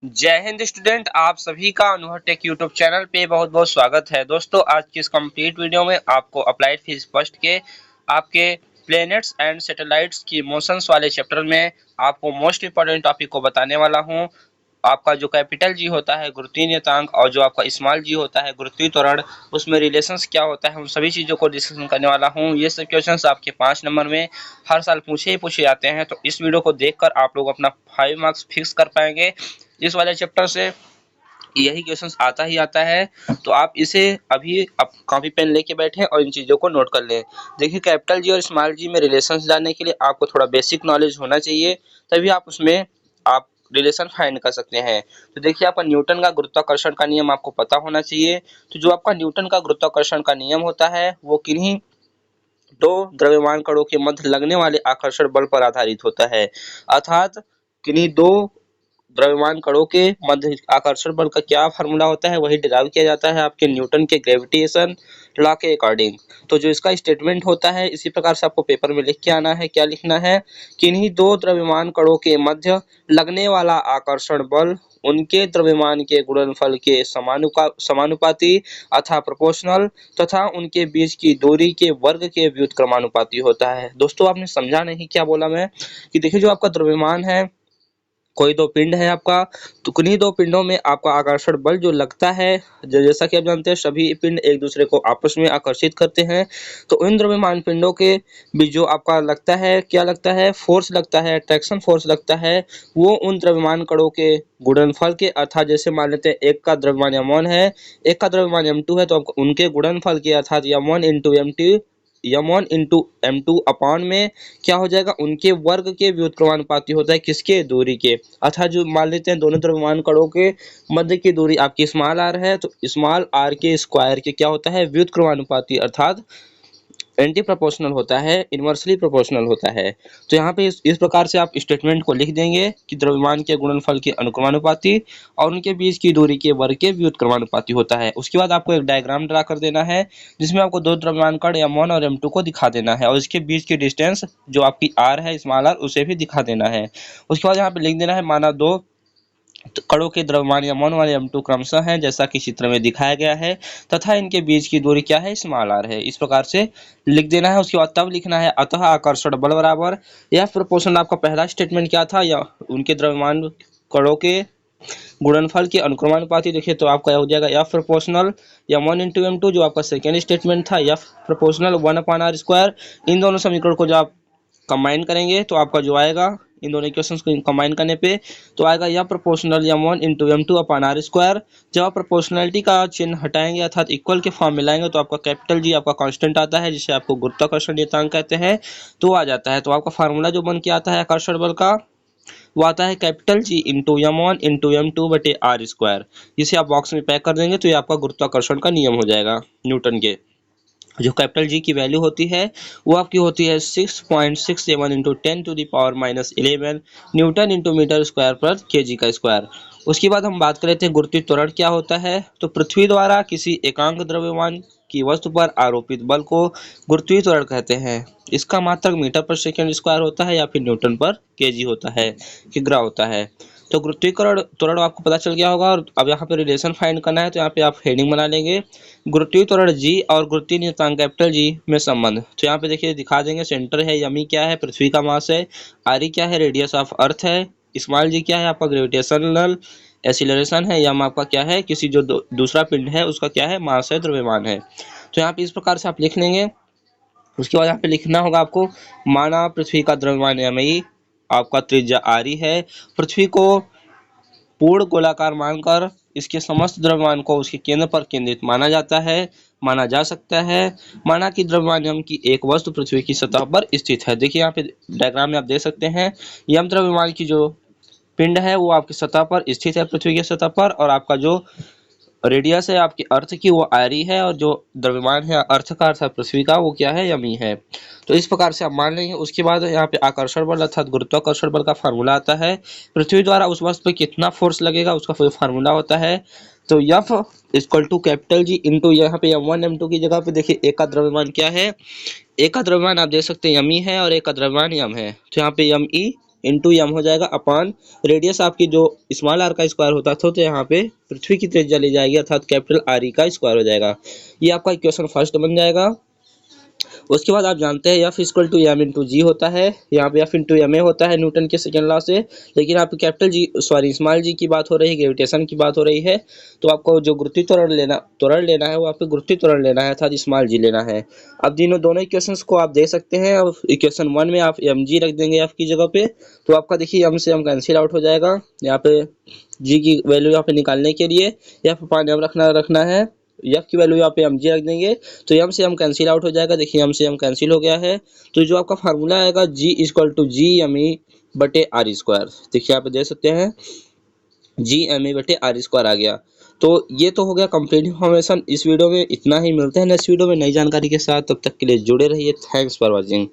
जय हिंद स्टूडेंट, आप सभी का अनुभव टेक यूट्यूब चैनल पे बहुत बहुत स्वागत है। दोस्तों, आज की इस कंप्लीट वीडियो में आपको अप्लाइड फिजिक्स फर्स्ट के आपके प्लैनेट्स एंड सैटेलाइट्स की मोशंस वाले चैप्टर में आपको मोस्ट इंपॉर्टेंट टॉपिक को बताने वाला हूं। आपका जो कैपिटल जी होता है गुरुत्वीय नियतांक और जो आपका स्मॉल जी होता है गुरुत्वीय त्वरण, उसमें रिलेशंस क्या होता है, उन सभी चीज़ों को डिस्कशन करने वाला हूँ। ये सब क्वेश्चंस आपके 5 नंबर में हर साल पूछे ही पूछे जाते हैं, तो इस वीडियो को देखकर आप लोग अपना 5 मार्क्स फिक्स कर पाएंगे। इस वाले चैप्टर से यही क्वेश्चंस आता ही आता है, तो आप इसे अभी आप कॉपी पेन लेके बैठे और इन चीज़ों को नोट कर लें। देखिए, कैपिटल जी और स्मॉल जी में रिलेशंस जानने के लिए आपको थोड़ा बेसिक नॉलेज होना चाहिए, तभी आप उसमें आप रिलेशन फाइंड कर सकते हैं। तो देखिए, आपका न्यूटन का गुरुत्वाकर्षण का नियम आपको पता होना चाहिए। तो जो आपका न्यूटन का गुरुत्वाकर्षण का नियम होता है वो किन्हीं दो द्रव्यमान कणों के मध्य लगने वाले आकर्षण बल पर आधारित होता है। अर्थात किन्हीं दो द्रव्यमान कणों के मध्य आकर्षण बल का क्या फार्मूला होता है, वही डिराइव किया जाता है आपके न्यूटन के ग्रेविटेशन लॉ के अकॉर्डिंग। तो जो इसका स्टेटमेंट होता है, इसी प्रकार से आपको पेपर में लिख के आना है। क्या लिखना है? किन्हीं दो द्रव्यमान कणों के मध्य लगने वाला आकर्षण बल उनके द्रव्यमान के गुणनफल के समानुपाती अथवा प्रोपोर्शनल तथा उनके बीच की दूरी के वर्ग के व्युत्क्रमानुपाती होता है। दोस्तों, आपने समझा नहीं क्या बोला मैं? कि देखिए, जो आपका द्रव्यमान है, कोई दो पिंड है आपका, तो किन्हीं दो पिंडों में आपका आकर्षण बल जो लगता है, जैसा कि आप जानते हैं सभी पिंड एक दूसरे को आपस में आकर्षित करते हैं। तो इन द्रव्यमान पिंडों के बीच जो आपका लगता है, क्या लगता है? फोर्स लगता है, अट्रैक्शन फोर्स लगता है। वो उन द्रव्यमान कणों के गुणनफल के, अर्थात जैसे मान लेते हैं एक का द्रव्यमान m1 है, एक का द्रव्यमान m2 है, तो आपको उनके गुणनफल के, अर्थात m1 इंटू m2 अपान में क्या हो जाएगा? उनके वर्ग के व्युत्क्रमानुपाती होता है। किसके? दूरी के। अर्थात जो मान लेते हैं दोनों द्रव्यमान कणों के मध्य की दूरी आपकी स्मॉल आर है, तो स्मॉल आर के स्क्वायर के क्या होता है? व्युत्क्रमानुपाती, अर्थात एंटी प्रोपोर्शनल होता है, इनवर्सली प्रोपोर्शनल होता है। तो यहाँ पे इस प्रकार से आप स्टेटमेंट को लिख देंगे कि द्रव्यमान के गुणनफल के अनुक्रमानुपाती और उनके बीच की दूरी के वर्ग के व्युत्क्रमानुपाती होता है। उसके बाद आपको एक डायग्राम ड्रा कर देना है, जिसमें आपको दो द्रव्यमान कण m1 और m2 को दिखा देना है, और इसके बीच की डिस्टेंस जो आपकी r है, स्मॉल r, उसे भी दिखा देना है। उसके बाद यहाँ पे लिख देना है, माना दो कणों के द्रव्यमान m1 और m2 क्रमशः हैं, जैसा कि चित्र में दिखाया गया है, तथा इनके बीच की दूरी क्या है? स्मॉल r है। इस प्रकार से लिख देना है। उसके बाद तब लिखना है, अतः आकर्षण बल बराबर या प्रोपोर्शनल। आपका पहला स्टेटमेंट क्या था? या उनके द्रव्यमान कणों के गुणनफल के अनुक्रमानुपाती। देखिए, तो आपका हो जाएगा F proportional m1 into m2, जो आपका सेकेंड स्टेटमेंट था, एफ प्रोपोर्शनल 1/r²। इन दोनों समीकरण को जब आप कंबाइन करेंगे तो आपका जो आएगा, इन दोनों इक्वेशंस को कंबाइन करने पे तो आएगा या प्रोपोर्शनल m1 इंटू m2/r²। जब आप प्रोपोर्शनलिटी का चिन्ह हटाएंगे, अर्थात इक्वल के फॉर्म में लाएंगे, तो आपका कैपिटल जी आपका कांस्टेंट आता है, जिसे आपको गुरुत्वाकर्षण नियतांक कहते हैं, तो आ जाता है। तो आपका फार्मूला जो बन के आता है आकर्षण बल का, वो आता है capital G into m1 into m2/r²। जिसे आप बॉक्स में पैक कर देंगे तो ये आपका गुरुत्वाकर्षण का नियम हो जाएगा न्यूटन के। जो कैपिटल जी की वैल्यू होती है वो आपकी होती है 6.67 into 10⁻11 newton into metre square per KG का स्क्वायर। उसके बाद हम बात कर लेते हैं गुरुत्वीय त्वरण क्या होता है। तो पृथ्वी द्वारा किसी एकांक द्रव्यमान की वस्तु पर आरोपित बल को गुरुत्वीय त्वरण कहते हैं। इसका मात्रक मीटर पर सेकेंड स्क्वायर होता है, या फिर न्यूटन पर केजी होता है, किग्रा होता है। तो गुरुत्वीय त्वरण आपको पता चल गया होगा। और अब यहाँ पे रिलेशन फाइंड करना है, तो यहाँ पे आप हेडिंग बना लेंगे, गुरुत्वीय त्वरण जी और गुरुत्वीय नियतांक कैपिटल जी में संबंध। तो यहाँ पे देखिए दिखा देंगे, सेंटर है यमी क्या है? पृथ्वी का मास है। आरी क्या है? रेडियस ऑफ अर्थ है। स्मॉल जी क्या है? आपका ग्रेविटेशनल एक्सीलरेशन है। यम आपका क्या है? किसी जो दूसरा पिंड है उसका क्या है? मास है, द्रव्यमान है। तो यहाँ पे इस प्रकार से आप लिख लेंगे। उसके बाद यहाँ पे लिखना होगा आपको, माना पृथ्वी का द्रव्यमान mi, आपका त्रिज्या आरी है। पृथ्वी को पूर्ण गोलाकार मानकर इसके समस्त द्रव्यमान को उसके केंद्र पर केंद्रित माना जा सकता है। माना कि द्रव्यमान यम की एक वस्तु पृथ्वी की सतह पर स्थित है। देखिए, यहाँ पे डायग्राम में आप देख सकते हैं, यम द्रव्यमान की जो पिंड है वो आपकी सतह पर स्थित है, पृथ्वी की सतह पर, और आपका जो रेडियस है आपकी अर्थ की वो आरी है, और जो द्रव्यमान है अर्थ का अर्थात पृथ्वी का वो क्या है? यमी है। तो इस प्रकार से आप मान लेंगे। उसके बाद यहाँ पे आकर्षण बल अर्थात गुरुत्वाकर्षण बल का फार्मूला आता है। पृथ्वी द्वारा उस वस्तु पर कितना फोर्स लगेगा उसका फार्मूला होता है। तो F equal to capital G into, यहाँ पे m1 m2 की जगह पे देखिए एक का द्रव्यमान क्या है? एक का द्रव्यमान आप देख सकते हैं यमी है, और एक का द्रव्यमान यम है। तो यहाँ पे यम ई इंटू एम हो जाएगा अपान रेडियस आपकी जो स्मॉल आर का स्क्वायर होता था, तो यहाँ पे पृथ्वी की त्रिज्या ली जाएगी अर्थात कैपिटल आर ई का स्क्वायर हो जाएगा। ये आपका इक्वेशन फर्स्ट बन जाएगा। उसके बाद आप जानते हैं F equal to M into G होता है, यहाँ पे एफ इंटू एम ए होता है न्यूटन के सेकेंड लॉ से, लेकिन आप कैपिटल जी सॉरी स्मॉल जी की बात हो रही है, ग्रेविटेशन की बात हो रही है, तो आपको जो गुरुत्वीय त्वरण लेना है वो आपको गुरुत्वीय त्वरण लेना है अर्थात स्मॉल जी लेना है। अब दोनों इक्वेशंस को आप देख सकते हैं। अब इक्वेशन 1 में आप एम जी रख देंगे एफ की जगह पे, तो आपका देखिए एम से एम कैंसिल आउट हो जाएगा। यहाँ पे जी की वैल्यू यहाँ पे निकालने के लिए एफ अपान एम रखना है, एफ की वैल्यू यहाँ पे एम जी रख देंगे, तो एम से एम कैंसिल आउट हो जाएगा। देखिए एम से एम कैंसिल हो गया है, तो जो आपका फार्मूला आएगा G equal to G M E बटे आर स्क्वायर, देखिए आप देख सकते हैं जी एम ई बटे आर स्क्वायर आ गया। तो ये तो हो गया कंप्लीट इन्फॉर्मेशन। इस वीडियो में इतना ही, मिलते हैं नेक्स्ट वीडियो में नई जानकारी के साथ, तब तक के लिए जुड़े रहिए। Thanks for watching.